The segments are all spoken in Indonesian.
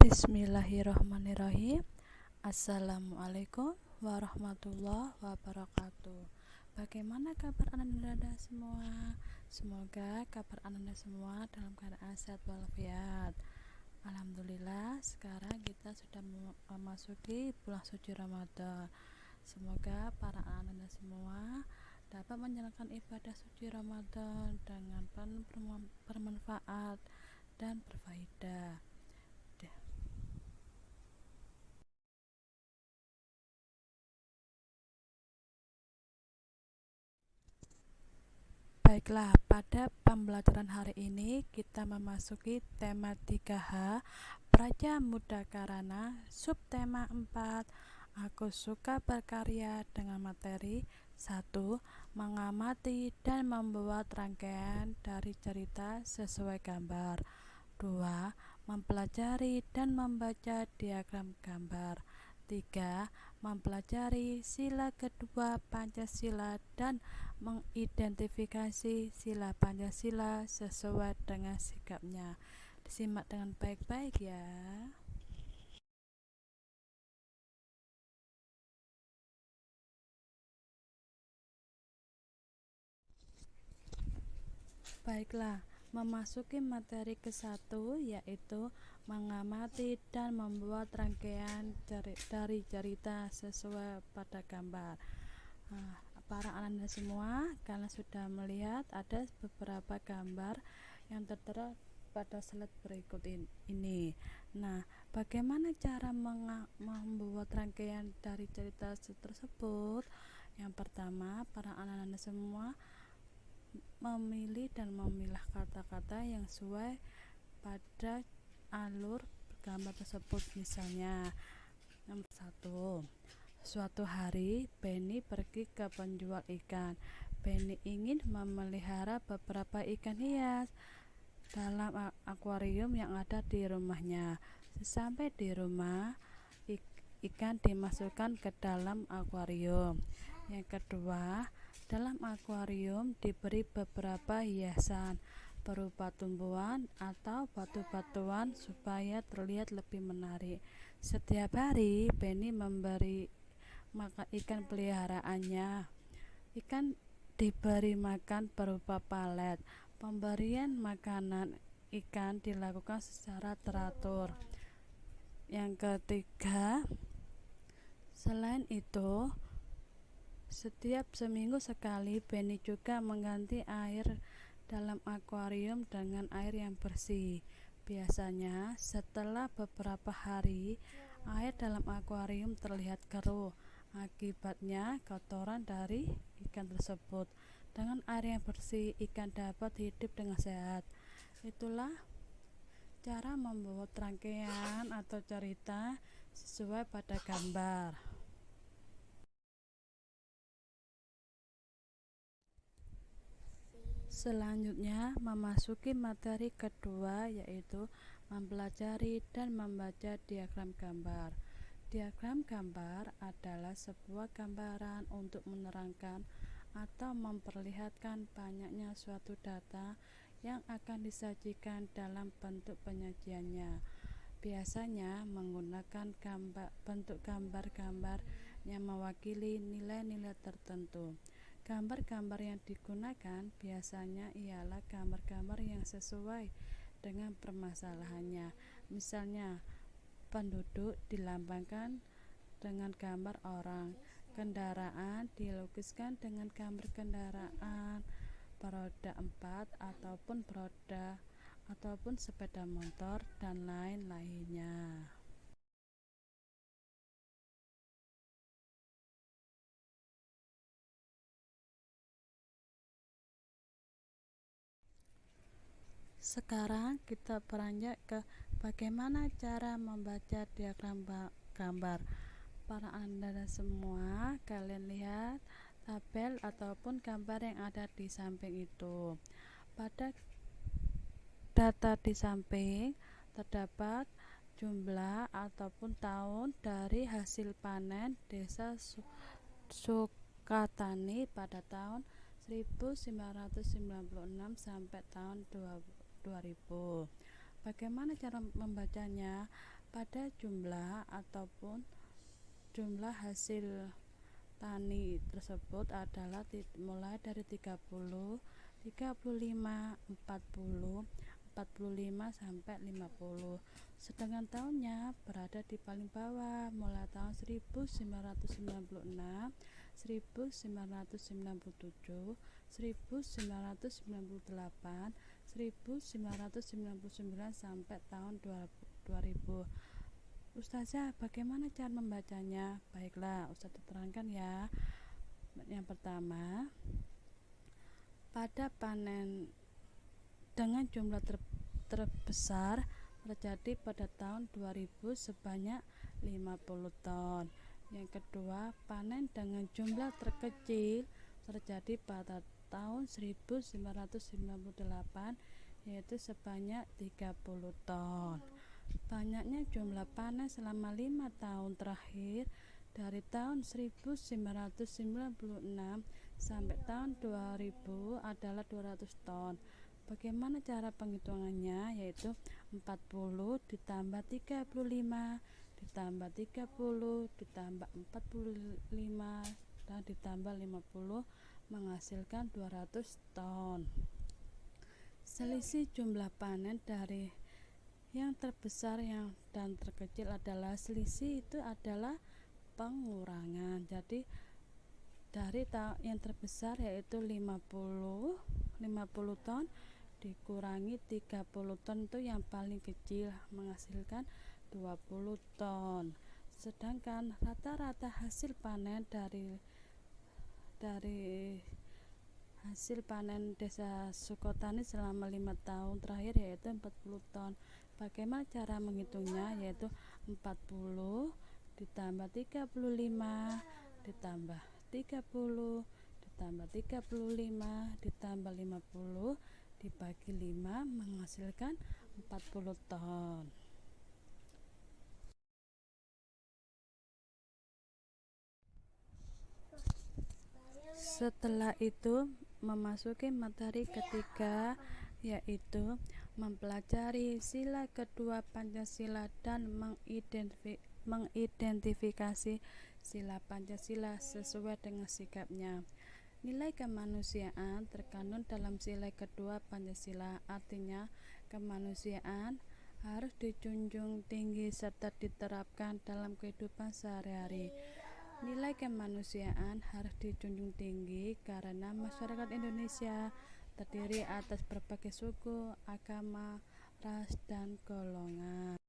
Bismillahirrahmanirrahim. Assalamualaikum warahmatullahi wabarakatuh. Bagaimana kabar Ananda semua? Semoga kabar Ananda semua dalam keadaan sehat walafiat. Alhamdulillah, sekarang kita sudah memasuki bulan suci Ramadan. Semoga para Ananda semua dapat menjalankan ibadah suci Ramadan dengan penuh bermanfaat dan berfaedah. Baiklah, pada pembelajaran hari ini kita memasuki tema 3H Praja Muda Karana, subtema 4. Aku suka berkarya dengan materi 1. Mengamati dan membuat rangkaian dari cerita sesuai gambar. 2. Mempelajari dan membaca diagram gambar. 3. Mempelajari sila kedua Pancasila dan mengidentifikasi sila Pancasila sesuai dengan sikapnya. Disimak dengan baik-baik ya. Baiklah, memasuki materi ke-1 yaitu mengamati dan membuat rangkaian dari cerita sesuai pada gambar. Para Ananda semua, kalian sudah melihat ada beberapa gambar yang tertera pada slide berikut ini. Nah, bagaimana cara membuat rangkaian dari cerita tersebut? Yang pertama, para Ananda semua memilih dan memilah kata-kata yang sesuai pada alur gambar tersebut. Misalnya, nomor 1. Suatu hari, Benny pergi ke penjual ikan. Benny ingin memelihara beberapa ikan hias dalam akuarium yang ada di rumahnya. Sesampai di rumah, ikan dimasukkan ke dalam akuarium. Yang kedua, dalam akuarium diberi beberapa hiasan berupa tumbuhan atau batu-batuan supaya terlihat lebih menarik. Setiap hari, Benny memberi makan ikan peliharaannya. Ikan diberi makan berupa palet. Pemberian makanan ikan dilakukan secara teratur. Yang ketiga, selain itu, setiap seminggu sekali Benny juga mengganti air dalam akuarium dengan air yang bersih. Biasanya setelah beberapa hari, air dalam akuarium terlihat keruh. Akibatnya kotoran dari ikan tersebut. Dengan air yang bersih, ikan dapat hidup dengan sehat. Itulah cara membuat rangkaian atau cerita sesuai pada gambar. Selanjutnya memasuki materi kedua yaitu mempelajari dan membaca diagram gambar. Diagram gambar adalah sebuah gambaran untuk menerangkan atau memperlihatkan banyaknya suatu data yang akan disajikan dalam bentuk penyajiannya. Biasanya menggunakan bentuk gambar-gambar yang mewakili nilai-nilai tertentu. Gambar-gambar yang digunakan biasanya ialah gambar-gambar yang sesuai dengan permasalahannya. Misalnya, penduduk dilambangkan dengan gambar orang, kendaraan dilukiskan dengan gambar kendaraan, roda 4 ataupun roda ataupun sepeda motor dan lain-lainnya. Sekarang kita beranjak ke bagaimana cara membaca diagram gambar. Para Anda semua, kalian lihat tabel ataupun gambar yang ada di samping itu. Pada data di samping terdapat jumlah ataupun tahun dari hasil panen desa Sukatani pada tahun 1996 sampai tahun 2000. Bagaimana cara membacanya? pada jumlah ataupun jumlah hasil tani tersebut adalah mulai dari 30, 35, 40, 45 sampai 50. Sedangkan tahunnya berada di paling bawah mulai tahun 1996, 1997, 1998, 1999 sampai tahun 2000. Ustazah, bagaimana cara membacanya? Baiklah, Ustazah terangkan ya. Yang pertama, pada panen dengan jumlah terbesar terjadi pada tahun 2000 sebanyak 50 ton. Yang kedua, panen dengan jumlah terkecil terjadi pada tahun 1998 yaitu sebanyak 30 ton. Banyaknya jumlah panen selama 5 tahun terakhir dari tahun 1996 sampai tahun 2000 adalah 200 ton. Bagaimana cara penghitungannya? Yaitu 40 ditambah 35 ditambah 30 ditambah 45 dan ditambah 50 menghasilkan 200 ton. Selisih jumlah panen dari yang terbesar dan terkecil adalah selisih itu adalah pengurangan. Jadi dari yang terbesar yaitu 50 ton dikurangi 30 ton itu yang paling kecil menghasilkan 20 ton. Sedangkan rata-rata hasil panen dari hasil panen Desa Sukotani selama 5 tahun terakhir yaitu 40 ton. Bagaimana cara menghitungnya? Yaitu 40 ditambah 35 ditambah 30 ditambah 35 ditambah 50 dibagi 5 menghasilkan 40 ton. Setelah itu memasuki materi ketiga yaitu mempelajari sila kedua Pancasila dan mengidentifikasi sila Pancasila sesuai dengan sikapnya. Nilai kemanusiaan terkandung dalam sila kedua Pancasila, artinya kemanusiaan harus dijunjung tinggi serta diterapkan dalam kehidupan sehari-hari. Nilai kemanusiaan harus dijunjung tinggi karena masyarakat Indonesia terdiri atas berbagai suku, agama, ras, dan golongan.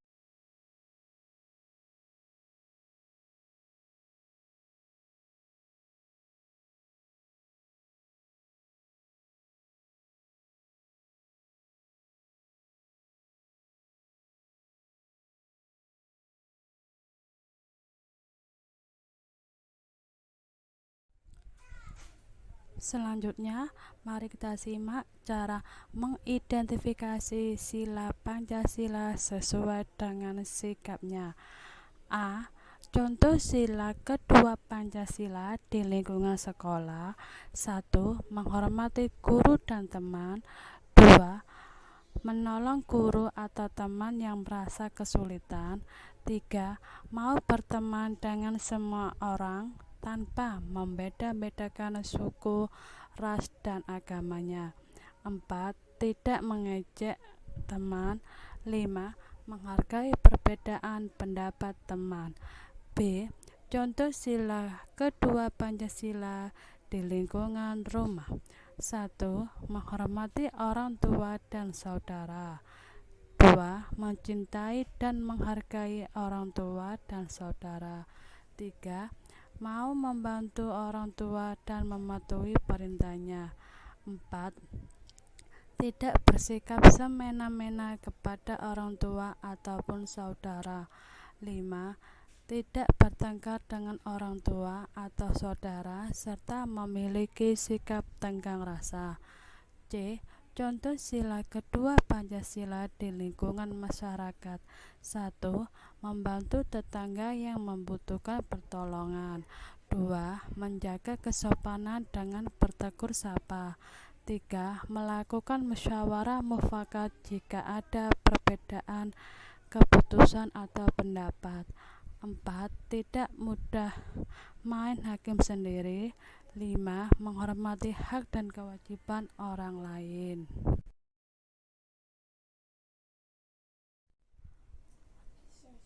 Selanjutnya, mari kita simak cara mengidentifikasi sila Pancasila sesuai dengan sikapnya. A. Contoh sila kedua Pancasila di lingkungan sekolah. 1. Menghormati guru dan teman. 2. Menolong guru atau teman yang merasa kesulitan. 3. Mau berteman dengan semua orang tanpa membeda-bedakan suku, ras, dan agamanya. 4. Tidak mengejek teman. 5. Menghargai perbedaan pendapat teman. B. Contoh sila kedua Pancasila di lingkungan rumah. 1. Menghormati orang tua dan saudara. 2. Mencintai dan menghargai orang tua dan saudara. 3. Mau membantu orang tua dan mematuhi perintahnya. 4. Tidak bersikap semena-mena kepada orang tua ataupun saudara. 5. Tidak bertengkar dengan orang tua atau saudara serta memiliki sikap tenggang rasa. C. Contoh sila kedua Pancasila di lingkungan masyarakat. 1. Membantu tetangga yang membutuhkan pertolongan. 2. Menjaga kesopanan dengan bertegur sapa. 3. Melakukan musyawarah mufakat jika ada perbedaan keputusan atau pendapat. 4. Tidak mudah main hakim sendiri. 5. Menghormati hak dan kewajiban orang lain.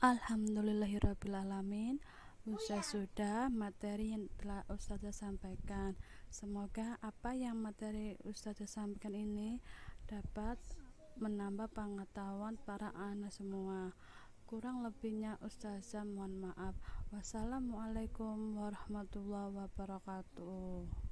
Alhamdulillahirrabbilalamin. Usai sudah materi yang telah Ustazah sampaikan. Semoga apa yang materi Ustazah sampaikan ini dapat menambah pengetahuan para anak semua. Kurang lebihnya Ustazah mohon maaf. Wassalamualaikum warahmatullahi wabarakatuh.